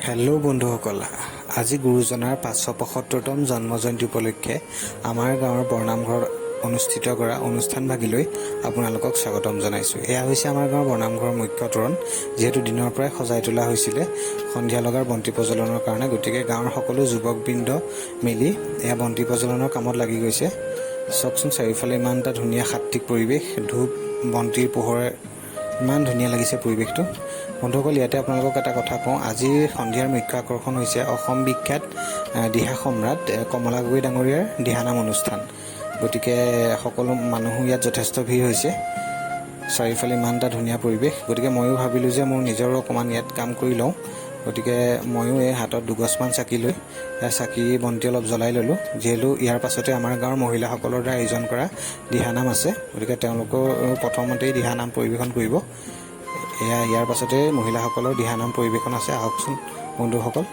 Hello' বন্ধুসকল, আজি গুৰুজনাৰ 575তম জন্মজয়ন্তী উপলক্ষে আমাৰ গাঁৱৰ বৰনামঘৰত অনুষ্ঠিত কৰা অনুষ্ঠানভাগিলৈ আপোনালোকক স্বাগতম জনাইছোঁ। এয়া হৈছে আমাৰ গাঁৱৰ বৰনামঘৰৰ মুখ্য তোৰণ, যিহেতু দিনৰ পৰাই সজাই তোলা হৈছিলে সন্ধিয়া লগাৰ বন্তি প্ৰজ্বলনৰ কাৰণে। গতিকে গাঁৱৰ সকলো যুৱকবৃন্দ মিলি এয়া বন্তি প্ৰজ্বলনৰ কামত লাগি গৈছে। চাওকচোন, চাৰিওফালে ইমান এটা ধুনীয়া সাত্বিক পৰিৱেশ, ধূপ বন্তিৰ পোহৰে ইমান ধুনীয়া লাগিছে পৰিৱেশটো। বন্ধুসকল, ইয়াতে আপোনালোকক এটা কথা কওঁ, আজিৰ সন্ধিয়াৰ মুখ্য আকৰ্ষণ হৈছে অসম বিখ্যাত দিহা সম্ৰাট কমলা গগৈ ডাঙৰীয়াৰ দিহানাম অনুষ্ঠান। গতিকে সকলো মানুহো ইয়াত যথেষ্ট ভিৰ হৈছে। চাৰিওফালে ইমান এটা ধুনীয়া পৰিৱেশ। গতিকে ময়ো ভাবিলোঁ যে মোৰ নিজৰো অকণমান ইয়াত কাম কৰি লওঁ। গতিকে ময়ো এই হাতত দুগছমান চাকি লৈ চাকি বন্তি অলপ জ্বলাই ল'লোঁ। যিহেতু ইয়াৰ পাছতে আমাৰ গাঁৱৰ মহিলাসকলৰ দ্বাৰা আয়োজন কৰা দিহানাম আছে। গতিকে তেওঁলোকেও প্ৰথমতেই দিহানাম পৰিৱেশন কৰিব। ইয়াৰ পাছতে মহিলাসকলৰ দিহানাম পৰিৱেশন আছে। আহকচোন বন্ধুসকল।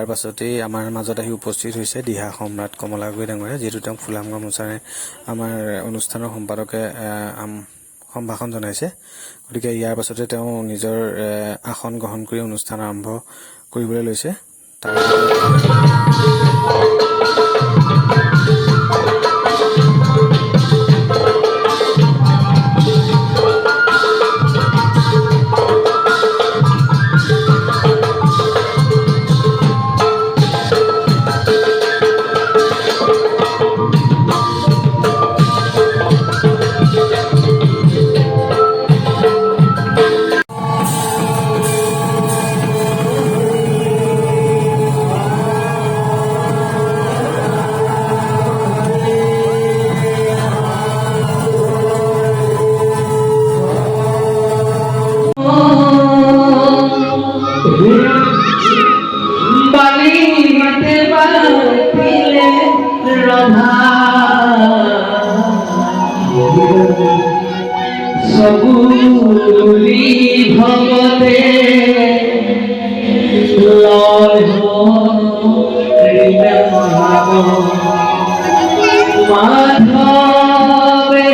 পাছতেই আমাৰ মাজত আহি উপস্থিত হৈছে দিহা সম্ৰাট কমলা গগৈ ডাঙৰীয়া, যিহেতু তেওঁক ফুলাম গামোচাৰে আমাৰ অনুষ্ঠানৰ সম্পাদকে সম্ভাষণ জনাইছে। গতিকে ইয়াৰ পাছতে তেওঁ নিজৰ আসন গ্ৰহণ কৰি অনুষ্ঠান আৰম্ভ কৰিবলৈ লৈছে। সগুলি ভগতে লয় মাধবে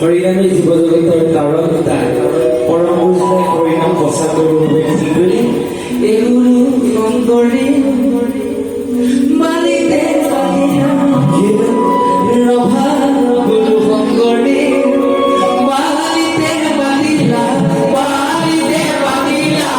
হৰিনামী জীৱ-জগতৰ কাৰণ তাৰ পৰম পুৰুষাই হৰিনাম প্ৰচাৰ কৰিবলৈ কি কৰি এই গুৰু নন্দৰে মালিতে ৰভা গুৰু শংকৰে মালিতে বালিলা মালিতে বালিলা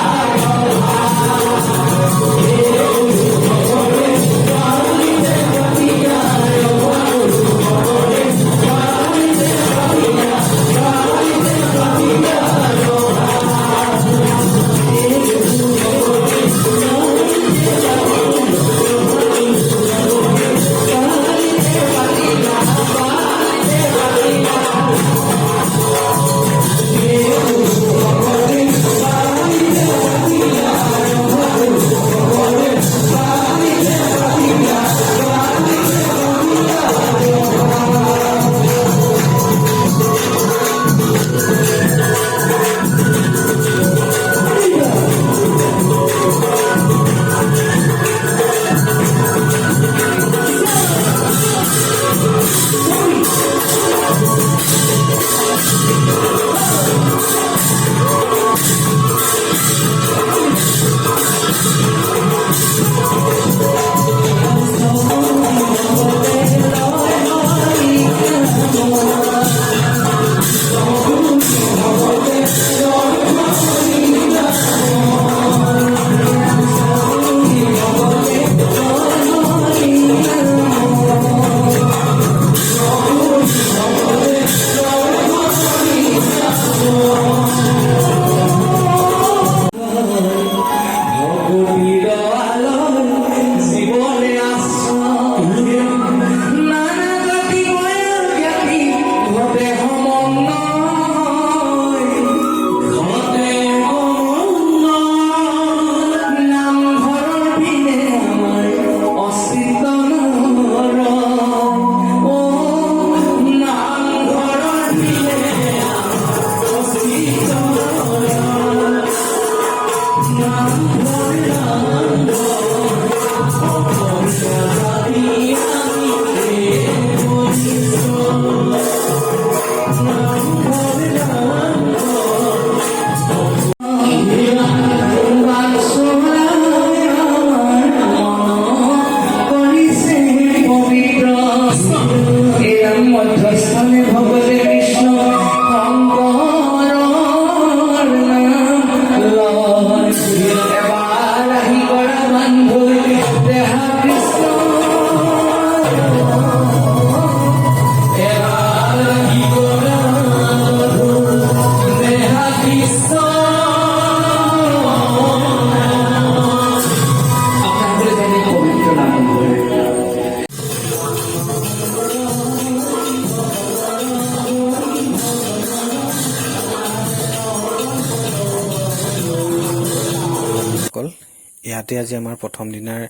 ইয়াতে আজি আমাৰ প্ৰথম দিনাৰ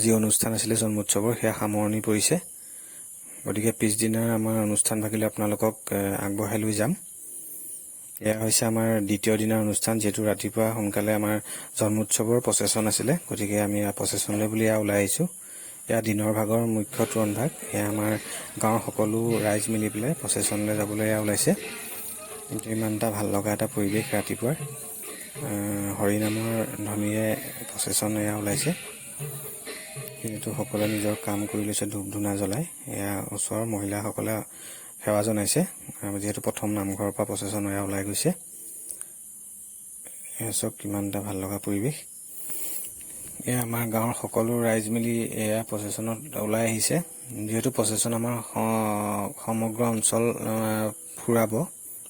যি অনুষ্ঠান আছিলে জন্মোৎসৱৰ সেয়া সামৰণি পৰিছে। গতিকে পিছদিনাৰ আমাৰ অনুষ্ঠান ভাগিলে আপোনালোকক আগবঢ়াই লৈ যাম। এয়া হৈছে আমাৰ দ্বিতীয় দিনৰ অনুষ্ঠান, যিহেতু ৰাতিপুৱা সোনকালে আমাৰ জন্মোৎসৱৰ প্ৰচেছন আছিলে, গতিকে আমি প্ৰচেছনলৈ বুলি এয়া ওলাই আহিছোঁ। এয়া দিনৰ ভাগৰ মুখ্য তোৰণ ভাগ। এয়া আমাৰ গাঁৱৰ সকলো ৰাইজ মিলি পেলাই প্ৰচেছনলৈ যাবলৈ এয়া ওলাইছে। কিন্তু ইমান এটা ভাল লগা এটা পৰিৱেশ ৰাতিপুৱাৰ হৰিনামৰ ধ্বনিৰে প্ৰচেছন এয়া ওলাইছে। যিহেতু সকলোৱে নিজৰ কাম কৰি লৈছে, ধূপ ধূনা জ্বলাই এয়া ওচৰৰ মহিলাসকলে সেৱা জনাইছে। যিহেতু প্ৰথম নামঘৰৰ পৰা প্ৰচেছন এয়া ওলাই গৈছে। এয়া চাওক কিমান এটা ভাল লগা পৰিৱেশ। এয়া আমাৰ গাঁৱৰ সকলো ৰাইজ মিলি এয়া প্ৰচেছনত ওলাই আহিছে। যিহেতু প্ৰচেছন আমাৰ সমগ্ৰ অঞ্চল ফুৰাব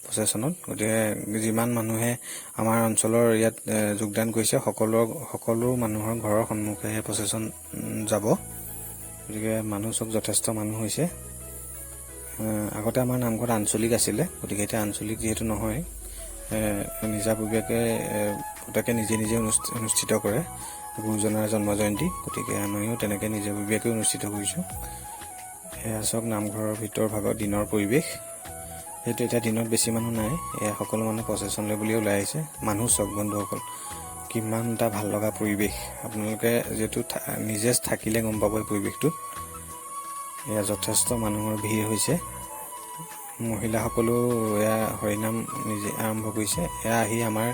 প্ৰচেছনত, গতিকে যিমান মানুহে আমাৰ অঞ্চলৰ ইয়াত যোগদান কৰিছে সকলো মানুহৰ ঘৰৰ সন্মুখে এই প্ৰচেছন যাব। গতিকে মানুহ চব যথেষ্ট মানুহ হৈছে। আগতে আমাৰ নামঘৰত আঞ্চলিক আছিলে, গতিকে এতিয়া আঞ্চলিক যিহেতু নহয়, নিজাববীয়াকৈ প্ৰত্যেকে নিজে নিজে অনুষ্ঠিত কৰে গুৰুজনাৰ জন্মজয়ন্তী। গতিকে আমিও তেনেকৈ নিজাববীয়াকৈ অনুষ্ঠিত কৰিছোঁ। এয়া চাওক নামঘৰৰ ভিতৰ ভাগৰ দিনৰ পৰিৱেশ। সেইটো এতিয়া দিনত বেছি মানুহ নাই, এয়া সকলো মানুহ প্ৰচেছনলৈ বুলিয়ে ওলাই আহিছে। মানুহ চাওক বন্ধুসকল, কিমান এটা ভাল লগা পৰিৱেশ। আপোনালোকে যিহেতু নিজে থাকিলে গম পাব এই পৰিৱেশটোত। এয়া যথেষ্ট মানুহৰ ভিৰ হৈছে। মহিলাসকলেও এয়া হৰিনাম নিজে আৰম্ভ কৰিছে। এয়া আহি আমাৰ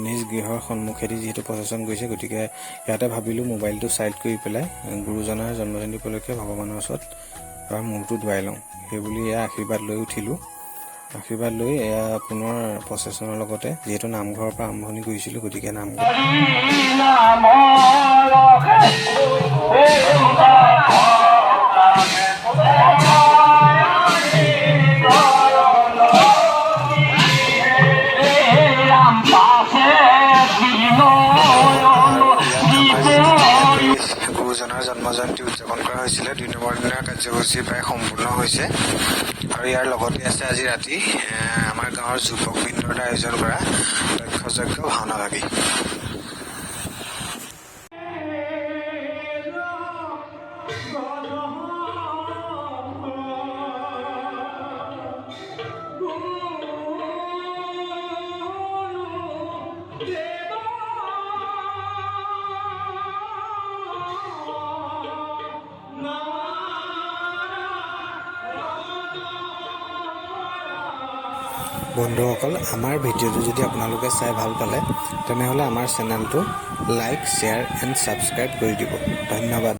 নিজ গৃহৰ সন্মুখেদি যিহেতু প্ৰচেছন কৰিছে, গতিকে ইয়াতে ভাবিলোঁ মোবাইলটো চাইড কৰি পেলাই গুৰুজনাৰ জন্মজয়ন্তী উপলক্ষে ভগৱানৰ ওচৰত এবাৰ মূৰটো ধুৱাই লওঁ, সেইবুলি এয়া আশীৰ্বাদ লৈ উঠিলোঁ। আশীৰ্বাদ লৈ এয়া পুনৰ প্ৰচেছনৰ লগতে যিহেতু নামঘৰৰ পৰা আৰম্ভণি কৰিছিলোঁ, গতিকে নামঘৰ গুৰুজনাৰ জন্মজয়ন্তী উদযাপন কৰা হৈছিলে। 2 নম্বৰ দিনৰ কাৰ্যসূচী প্ৰায় সম্পূৰ্ণ হৈছে আৰু ইয়াৰ লগতে আছে আজি ৰাতি আমাৰ গাঁৱৰ যুৱকবৃন্দৰ আয়োজন কৰা লক্ষ্যযজ্ঞ ভাওনা ভাগি। বন্ধুসকল, আমাৰ ভিডিঅ'টো যদি আপোনালোকে চাই ভাল পালে, তেনেহ'লে আমাৰ চেনেলটো লাইক, শ্বেয়াৰ এণ্ড ছাবস্ক্ৰাইব কৰি দিব। ধন্যবাদ।